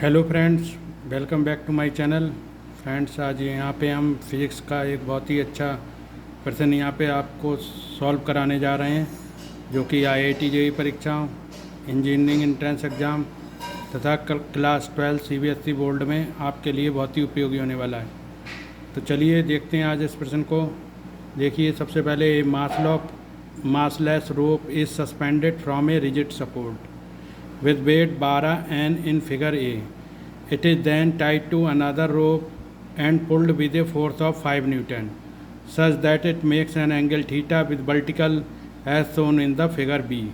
Hello friends, welcome back to my channel. Friends, आज यहाँ पे हम फिज़िक्स का एक बहुत ही अच्छा प्रश्न यहाँ पे आपको सॉल्व कराने जा रहे हैं, जो कि आईआईटी जेईई परीक्षाओं, इंजीनियरिंग एंट्रेंस एग्ज़ाम तथा क्लास 12 सीबीएसई बोर्ड में आपके लिए बहुत ही उपयोगी होने वाला है। तो चलिए देखते हैं आज इस प्रश्न को। देखिए, सबसे पहले massless rope is suspended from a rigid support with weight 12 N in figure A. It is then tied to another rope and pulled with a force of 5 Newton, such that it makes an angle theta with vertical as shown in the figure B.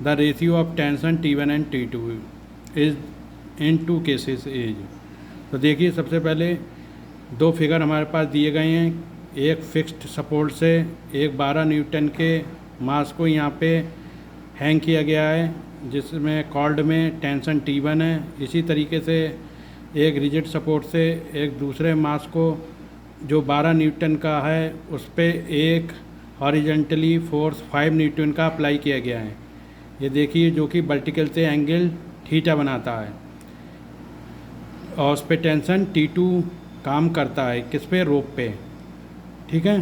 The ratio of tension T1 and T2 is in two cases is. तो देखिए, सबसे पहले दो figure हमारे पास दिए गए हैं। एक फिक्स्ड सपोर्ट से एक 12 न्यूटन के मास को यहाँ पे हैंग किया गया है, जिसमें कॉर्ड में टेंशन T1 है। इसी तरीके से एक रिजिड सपोर्ट से एक दूसरे मास को जो 12 न्यूटन का है उस पर एक हॉरिजेंटली फोर्स 5 न्यूटन का अप्लाई किया गया है। ये देखिए, जो कि वर्टिकल से एंगल थीटा बनाता है और उस पर टेंशन T2 काम करता है। किस पे? रोप पे। ठीक है,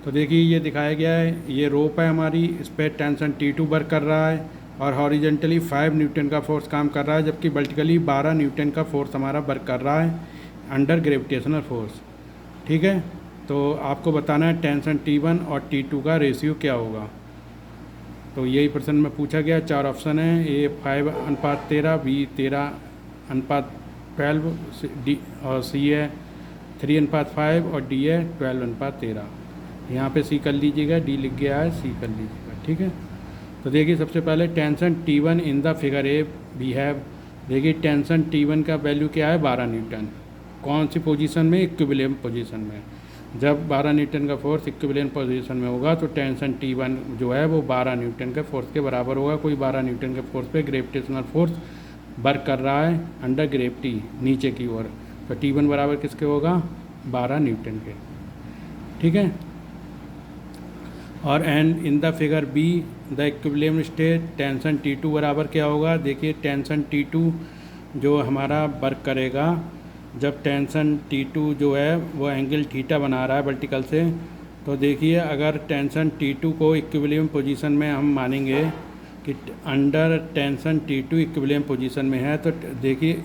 तो देखिए ये दिखाया गया है, ये रोप है हमारी, इस पर टेंशन T2 वर्क कर रहा है और हॉरिजेंटली 5 न्यूटन का फोर्स काम कर रहा है, जबकि वर्टिकली 12 न्यूटन का फोर्स हमारा वर्क कर रहा है अंडर ग्रेविटेशनल फोर्स। ठीक है, तो आपको बताना है टेंशन T1 और T2 का रेशियो क्या होगा। तो यही प्रश्न में पूछा गया। 4 ऑप्शन है, ए 5:13, बी 13:12, डी और सी है 3:5 और डी है 12:13। यहाँ पे सी कर लीजिएगा, डी लिख गया है, सी कर लीजिएगा। ठीक है, तो देखिए सबसे पहले tension T1 in the figure A V have. देखिए टेंशन T1 का वैल्यू क्या है? 12 न्यूटन। कौन सी पोजीशन में? इक्विलिब्रियम पोजीशन में। जब 12 न्यूटन का फोर्स इक्विलिब्रियम पोजीशन में होगा तो टेंशन T1 जो है वो 12 न्यूटन के फोर्स के बराबर होगा। कोई 12 न्यूटन के फोर्स पे ग्रेविटेशनल फोर्स वर्क कर रहा है अंडर ग्रेविटी नीचे की ओर, तो T1 बराबर किसके होगा? 12 न्यूटन के। ठीक है, और and in the figure be the equilibrium state tension T2 बराबर क्या होगा? देखिए टेंशन T2 जो हमारा वर्क करेगा, जब टेंशन T2 जो है वो एंगल थीटा बना रहा है वर्टिकल से, तो देखिए अगर टेंशन T2 को इक्विलिब्रियम पोजीशन में हम मानेंगे कि under tension T2 equilibrium position में है, तो देखिए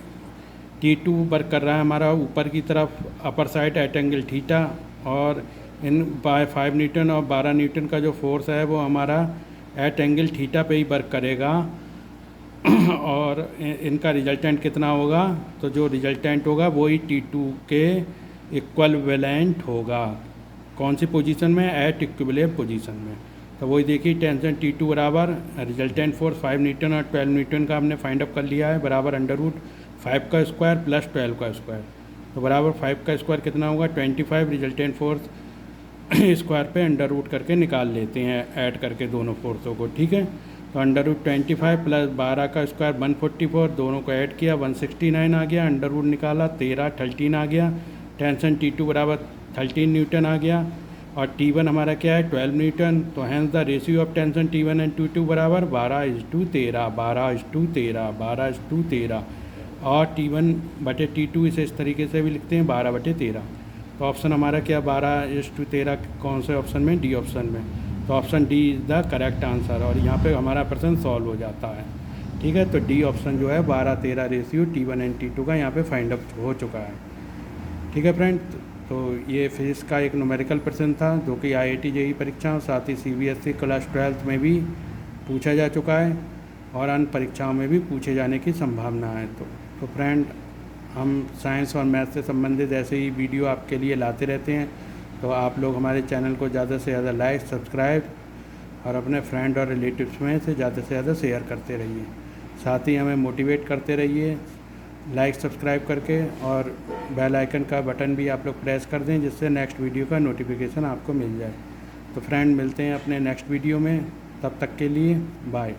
T2 वर्क कर रहा है हमारा ऊपर की तरफ upper side at angle theta, और इन बाय 5 न्यूटन और 12 न्यूटन का जो फोर्स है वो हमारा एट एंगल थीटा पे ही वर्क करेगा। और इनका रिजल्टेंट कितना होगा? तो जो रिजल्टेंट होगा वही T2 के इक्विवेलेंट होगा। कौन सी पोजीशन में? एट इक्विलिब्रियम पोजीशन में। तो वही देखिए टेंशन T2 बराबर रिजल्टेंट फोर्स 5 न्यूटन और 12 न्यूटन का हमने फाइंड अप कर लिया है, बराबर √5 का स्क्वायर प्लस 12 का स्क्वायर। तो बराबर 5 का स्क्वायर कितना होगा? 25। रिजल्टेंट फोर्स स्क्वायर पे अंडर रूट करके निकाल लेते हैं ऐड करके दोनों फोर्सों को। ठीक है, तो √25 प्लस 12 का स्क्वायर 144, दोनों को ऐड किया 169 आ गया, अंडर रूट निकाला 13 आ गया। टेंशन T2 बराबर 13 न्यूटन आ गया और T1 हमारा क्या है? 12 न्यूटन। तो hence the ratio of tension T1 and T2 बराबर 12:13, 12:13, 12:13। और T1/T2 इसे इस तरीके से भी लिखते हैं 12/13। तो ऑप्शन हमारा क्या? 12:13 कौन से ऑप्शन में? डी ऑप्शन में। तो option D is the correct answer और यहाँ पे हमारा प्रश्न सॉल्व हो जाता है। ठीक है, तो डी ऑप्शन जो है 12:13 रेशियो T1 एंड T2 का यहाँ पे फाइंड अप हो चुका है। ठीक है फ्रेंड, तो ये फिजिक्स का एक न्यूमेरिकल प्रश्न था, जो कि आईआईटी जेईई परीक्षाओं साथ ही सीबीएसई क्लास 12 में भी पूछा जा चुका है और अन्य परीक्षाओं में भी पूछे जाने की संभावना है। तो फ्रेंड, हम साइंस और मैथ से संबंधित ऐसे ही वीडियो आपके लिए लाते रहते हैं, तो आप लोग हमारे चैनल को ज़्यादा से ज़्यादा लाइक, सब्सक्राइब और अपने फ्रेंड और रिलेटिव्स में से ज़्यादा से ज़्यादा शेयर करते रहिए। साथ ही हमें मोटिवेट करते रहिए लाइक सब्सक्राइब करके, और बेल आइकन का बटन भी आप लोग प्रेस कर दें, जिससे नेक्स्ट वीडियो का नोटिफिकेशन आपको मिल जाए। तो फ्रेंड, मिलते हैं अपने नेक्स्ट वीडियो में, तब तक के लिए बाय।